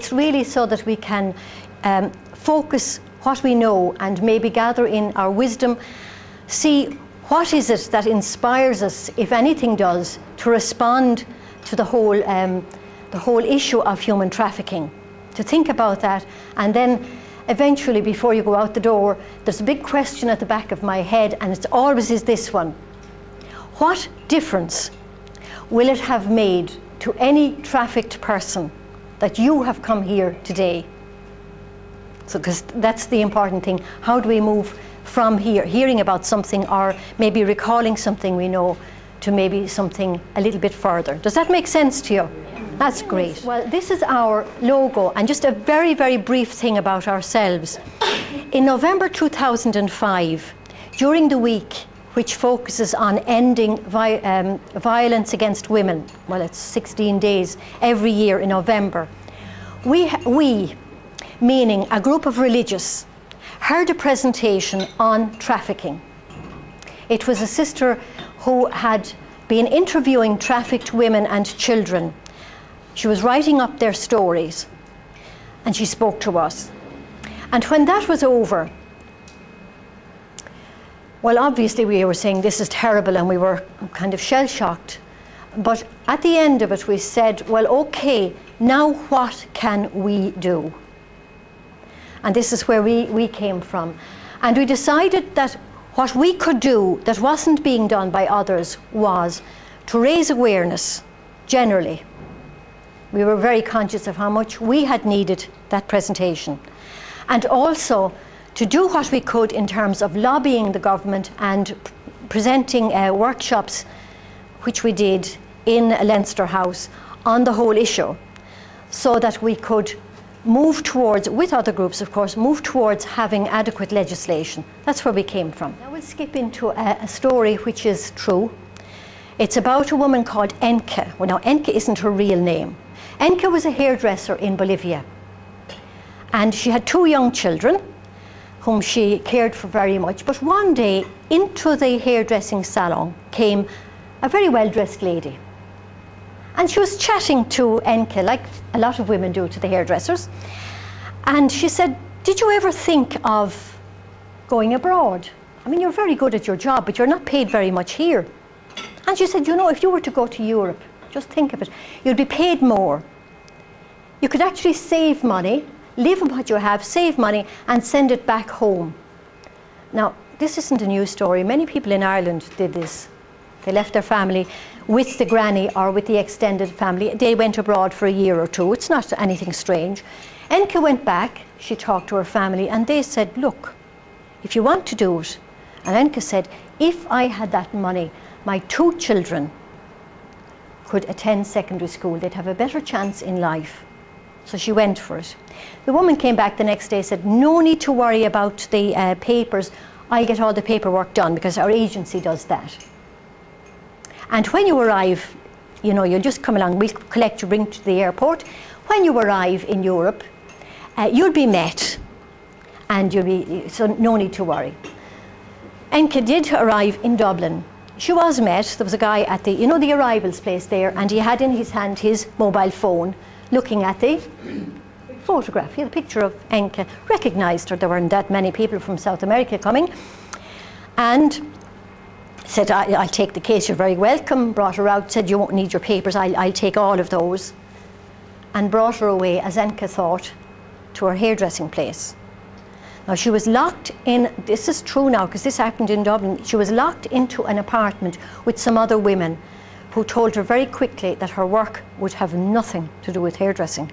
it's really so that we can focus what we know and maybe gather in our wisdom, see what is it that inspires us, if anything does, to respond to the whole issue of human trafficking. To think about that, and then eventually before you go out the door, there's a big question at the back of my head, and it always is this one. What difference will it have made to any trafficked person that you have come here today? So, because that's the important thing. How do we move from here, hearing about something or maybe recalling something we know, to maybe something a little bit further? Does that make sense to you? That's great. Well, this is our logo, and just a very, very brief thing about ourselves. In November 2005, during the week which focuses on ending violence against women, well, it's 16 days every year in November, we, meaning a group of religious, heard a presentation on trafficking. It was a sister who had been interviewing trafficked women and children. She was writing up their stories, and she spoke to us. And when that was over, well, obviously we were saying this is terrible, and we were kind of shell-shocked. But at the end of it, we said, well, okay, now what can we do? And this is where we came from. And we decided that what we could do that wasn't being done by others was to raise awareness generally. We were very conscious of how much we had needed that presentation. And also to do what we could in terms of lobbying the government and presenting workshops, which we did in Leinster House, on the whole issue, so that we could move towards, with other groups of course, move towards having adequate legislation. That's where we came from. Now we'll skip into a story which is true. It's about a woman called Enke. Well, now Enke isn't her real name. Enke was a hairdresser in Bolivia, and she had 2 young children whom she cared for very much. But one day into the hairdressing salon came a very well-dressed lady, and she was chatting to Enke like a lot of women do to the hairdressers, and she said, did you ever think of going abroad? I mean, you're very good at your job, but you're not paid very much here. And she said, you know, if you were to go to Europe, just think of it, you'd be paid more. You could actually save money, live on what you have, save money, and send it back home. Now, this isn't a new story. Many people in Ireland did this. They left their family with the granny or with the extended family. They went abroad for a year or 2. It's not anything strange. Enke went back, she talked to her family, and they said, look, if you want to do it. And Enke said, if I had that money, my 2 children could attend secondary school. They'd have a better chance in life. So she went for it. The woman came back the next day, said, no need to worry about the papers. I'll get all the paperwork done because our agency does that. And when you arrive, you know, you'll just come along, we'll collect you, bring you to the airport. When you arrive in Europe, you'll be met, and so no need to worry. Enke did arrive in Dublin. She was met. There was a guy at the, you know, the arrivals place there, and he had in his hand his mobile phone, looking at the photograph, the picture of Enke. Recognised her. There weren't that many people from South America coming, and said, I'll take the case, you're very welcome. Brought her out, said, you won't need your papers, I'll take all of those. And brought her away, as Enke thought, to her hairdressing place. Now she was locked in, this is true now because this happened in Dublin, she was locked into an apartment with some other women who told her very quickly that her work would have nothing to do with hairdressing.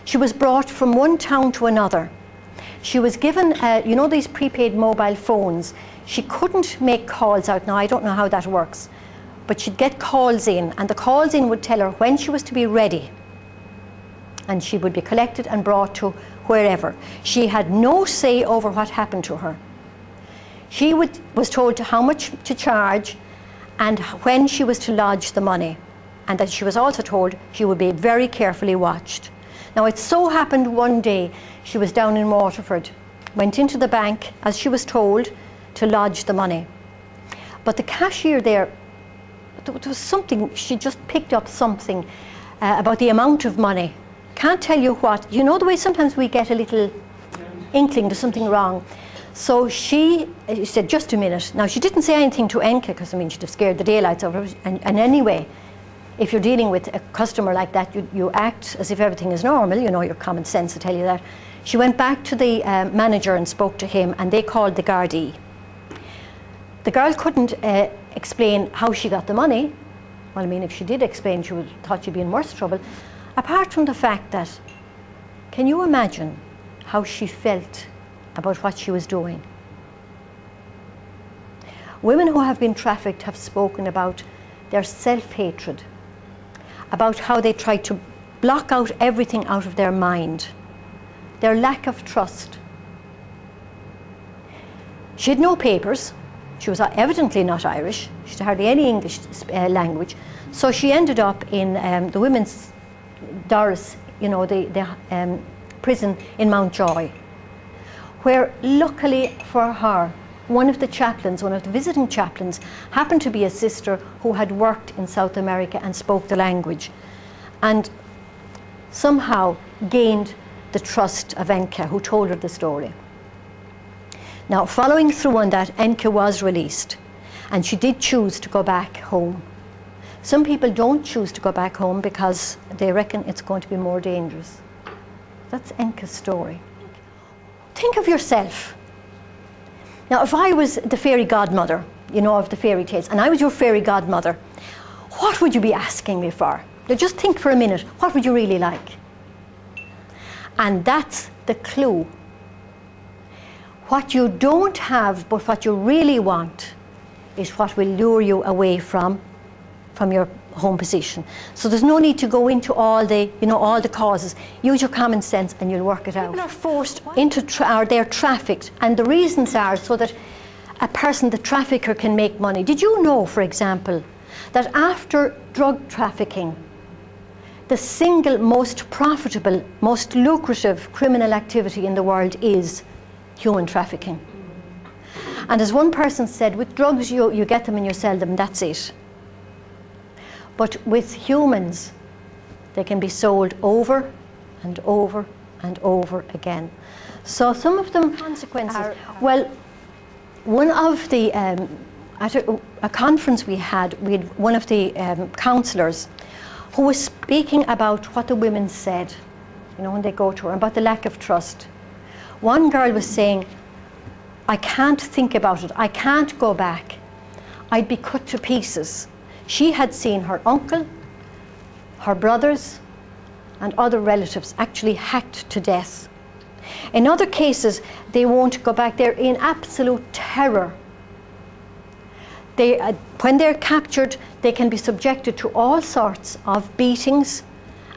She was brought from one town to another. She was given, you know, these prepaid mobile phones. She couldn't make calls out. Now, I don't know how that works, but she'd get calls in, and the calls in would tell her when she was to be ready, and she would be collected and brought to wherever. She had no say over what happened to her. She was told how much to charge and when she was to lodge the money, and that she was also told she would be very carefully watched. Now, it so happened one day she was down in Waterford, went into the bank as she was told to lodge the money. But the cashier there was something, she just picked up something about the amount of money can't tell you what. You know the way sometimes we get a little inkling there's something wrong. So she said, just a minute. Now, she didn't say anything to Enke, because, I mean, she'd have scared the daylights out of her. And anyway, if you're dealing with a customer like that, you act as if everything is normal. You know, your common sense will tell you that. She went back to the manager and spoke to him, and they called the Gardaí. The girl couldn't explain how she got the money. Well, I mean, if she did explain, she would have thought she'd be in worse trouble. Apart from the fact that, can you imagine how she felt about what she was doing? Women who have been trafficked have spoken about their self-hatred, about how they tried to block out everything out of their mind, their lack of trust. She had no papers. She was evidently not Irish. She had hardly any English language. So she ended up in the women's Doris, you know, the prison in Mountjoy, where luckily for her, one of the chaplains, one of the visiting chaplains, happened to be a sister who had worked in South America and spoke the language, and somehow gained the trust of Enke, who told her the story. Now, following through on that, Enke was released, and she did choose to go back home. Some people don't choose to go back home because they reckon it's going to be more dangerous. That's Enke's story. Think of yourself. Now, if I was the fairy godmother, you know, of the fairy tales, and I was your fairy godmother, what would you be asking me for? Now, just think for a minute, what would you really like? And that's the clue. What you don't have, but what you really want, is what will lure you away from your home position. So there's no need to go into all the, you know, all the causes. Use your common sense and you'll work it out. Women are forced into, or they're trafficked, and the reasons are so that a person, the trafficker, can make money. Did you know, for example, that after drug trafficking, the single most profitable, most lucrative criminal activity in the world is human trafficking? And as one person said, with drugs you get them and you sell them, that's it. But with humans, they can be sold over and over and over again. So some of them consequences are, well, one of the, at a conference we had one of the counsellors who was speaking about what the women said, you know, when they go to her, about the lack of trust. One girl was saying, I can't think about it, I can't go back, I'd be cut to pieces. She had seen her uncle, her brothers, and other relatives actually hacked to death. In other cases, they won't go back. They're in absolute terror. When they're captured, they can be subjected to all sorts of beatings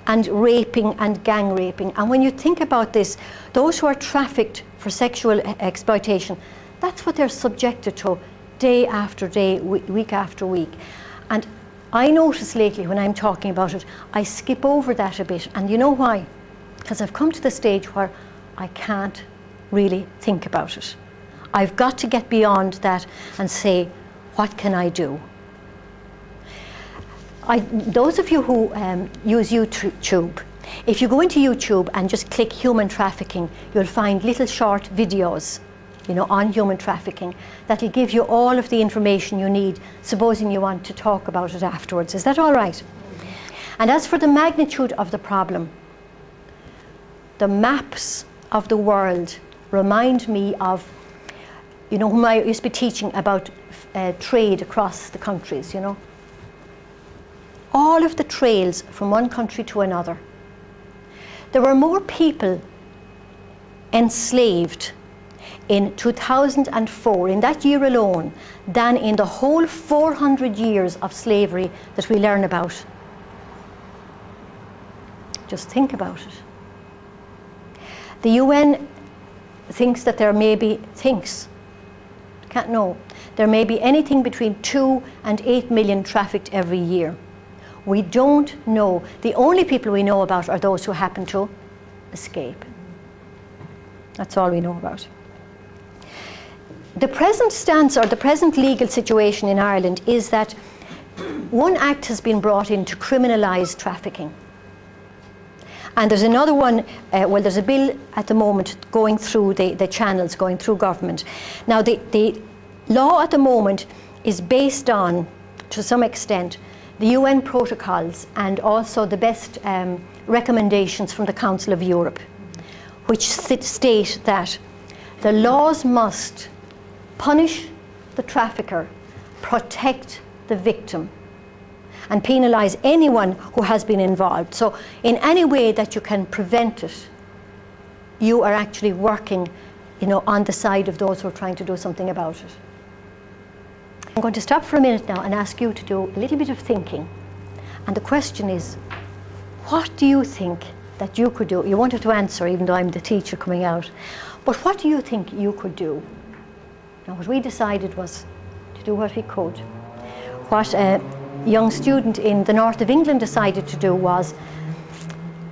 and raping and gang raping. And when you think about this, those who are trafficked for sexual exploitation, that's what they're subjected to day after day, week after week. And I notice lately when I'm talking about it, I skip over that a bit. And you know why? Because I've come to the stage where I can't really think about it. I've got to get beyond that and say, what can I do? Those of you who use YouTube, if you go into YouTube and just click human trafficking, you'll find little short videos, you know, on human trafficking that'll give you all of the information you need, supposing you want to talk about it afterwards. Is that all right? And as for the magnitude of the problem, the maps of the world remind me of, you know, whom I used to be teaching about trade across the countries, you know. All of the trails from one country to another. There were more people enslaved in 2004, in that year alone, than in the whole 400 years of slavery that we learn about. Just think about it. The UN thinks that there may be, can't know, there may be anything between 2 and 8 million trafficked every year. We don't know. The only people we know about are those who happen to escape. That's all we know about. The present stance, or the present legal situation in Ireland, is that one act has been brought in to criminalise trafficking. And there's another one, well, there's a bill at the moment going through the channels, going through government. Now, the law at the moment is based on, to some extent, the UN protocols and also the best recommendations from the Council of Europe, which state that the laws must punish the trafficker, protect the victim, and penalise anyone who has been involved. So in any way that you can prevent it, you are actually working, on the side of those who are trying to do something about it. I'm going to stop for a minute now and ask you to do a little bit of thinking. And the question is, what do you think that you could do? You wanted to answer, even though I'm the teacher coming out. But what do you think you could do? Now, what we decided was to do what we could. What a young student in the north of England decided to do was,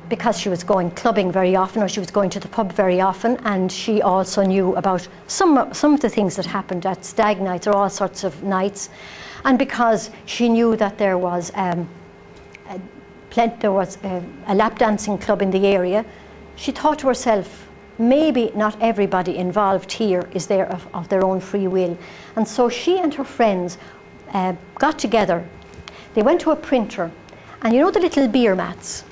because she was going clubbing very often, or she was going to the pub very often, and she also knew about some of the things that happened at stag nights or all sorts of nights, and because she knew that there was a lap dancing club in the area, she thought to herself, maybe not everybody involved here is there of their own free will. And so she and her friends got together. They went to a printer, and you know the little beer mats?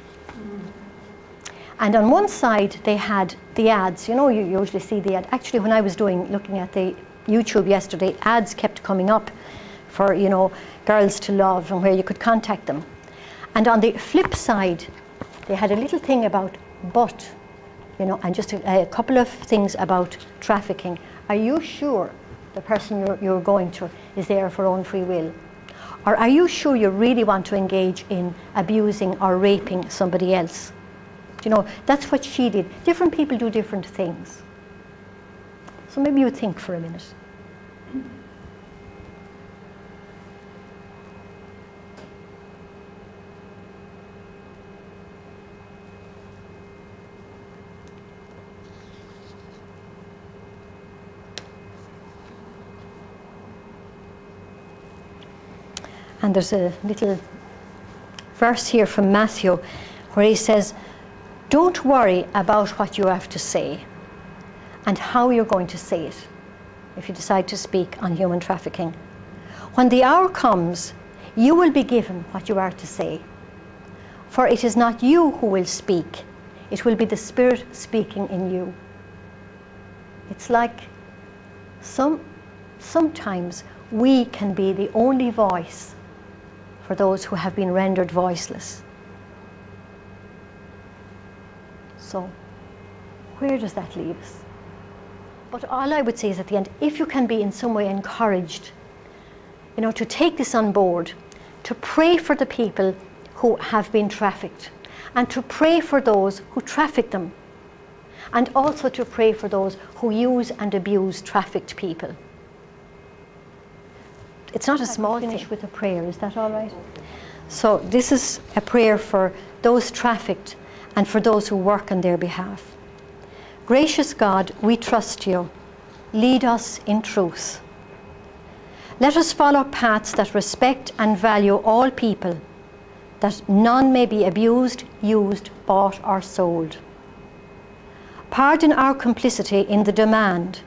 And on one side they had the ads. You usually see the ad. Actually, when I was looking at the YouTube yesterday, ads kept coming up for, Girls to Love, and where you could contact them. And on the flip side, they had a little thing about but, and just a couple of things about trafficking. Are you sure the person you're going to is there for own free will? Or are you sure you really want to engage in abusing or raping somebody else? That's what she did. Different people do different things. So maybe you think for a minute. And there's a little verse here from Matthew where he says, don't worry about what you have to say and how you're going to say it if you decide to speak on human trafficking. When the hour comes, you will be given what you are to say. For it is not you who will speak, it will be the Spirit speaking in you. It's like sometimes we can be the only voice for those who have been rendered voiceless. So, where does that leave us? But all I would say is at the end, if you can be in some way encouraged, to take this on board, to pray for the people who have been trafficked, and to pray for those who traffic them, and also to pray for those who use and abuse trafficked people. It's not a small thing. Finish with a prayer, is that all right? So this is a prayer for those trafficked and for those who work on their behalf. Gracious God, we trust you. Lead us in truth. Let us follow paths that respect and value all people, that none may be abused, used, bought or sold. Pardon our complicity in the demand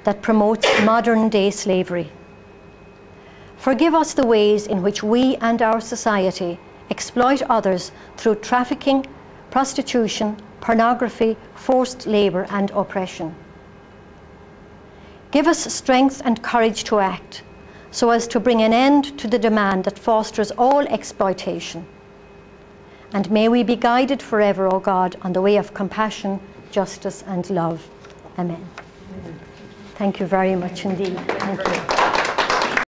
that promotes modern-day slavery. Forgive us the ways in which we and our society exploit others through trafficking, prostitution, pornography, forced labour and oppression. Give us strength and courage to act so as to bring an end to the demand that fosters all exploitation. And may we be guided forever, O God, on the way of compassion, justice and love. Amen. Thank you very much indeed. Thank you.